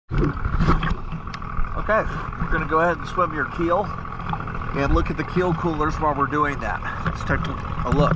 Okay, we're gonna go ahead and swim your keel and look at the keel coolers while we're doing that. Let's take a look.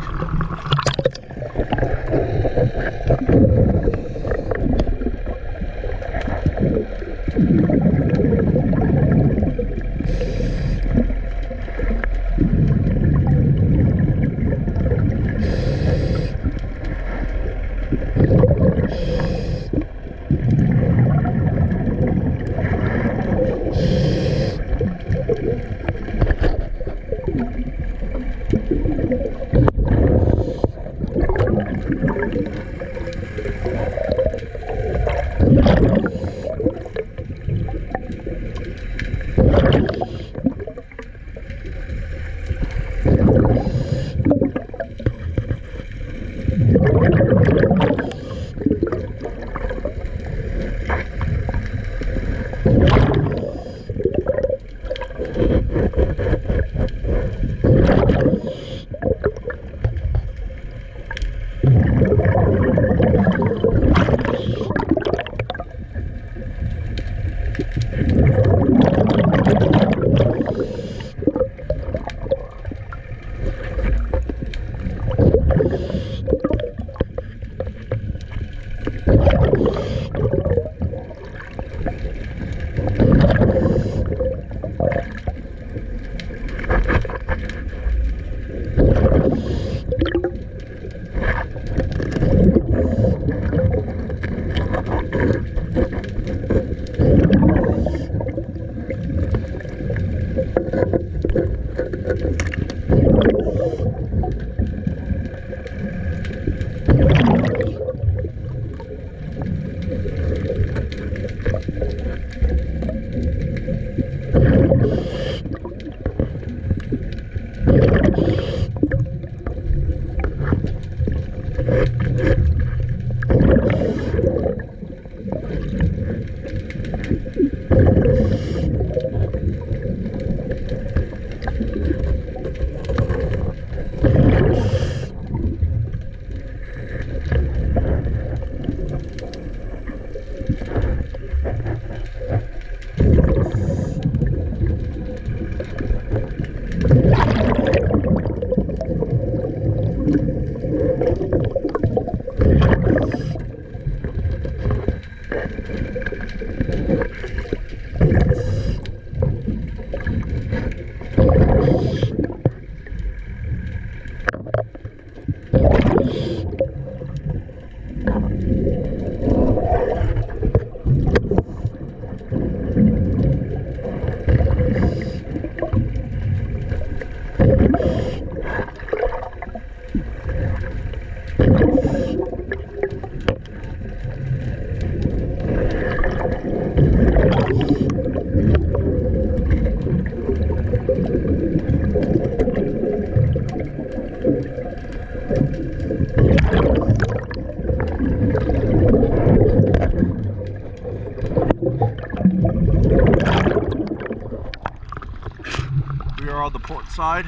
We are on the port side.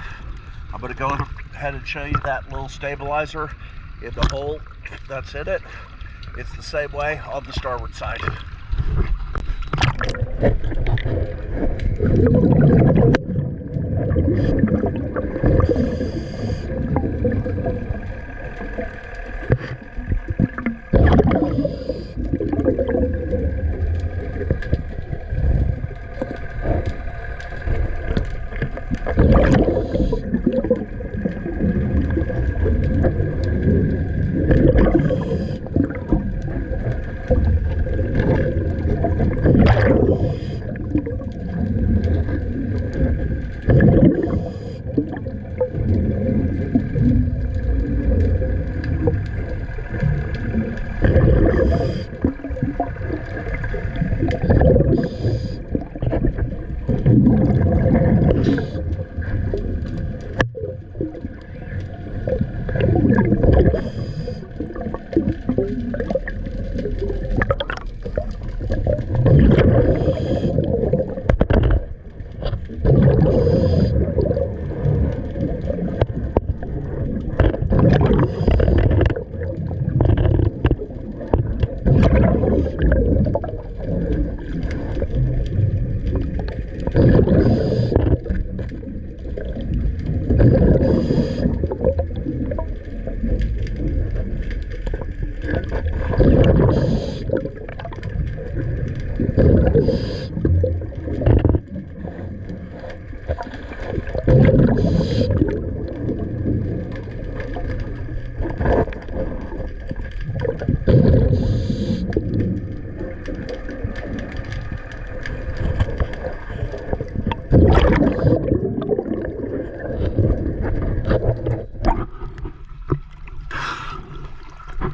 I'm going to go ahead and show you that little stabilizer in the hole that's in it. It's the same way on the starboard side.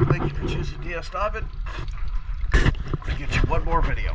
Thank you for choosing DS Stop It. I'll get you one more video.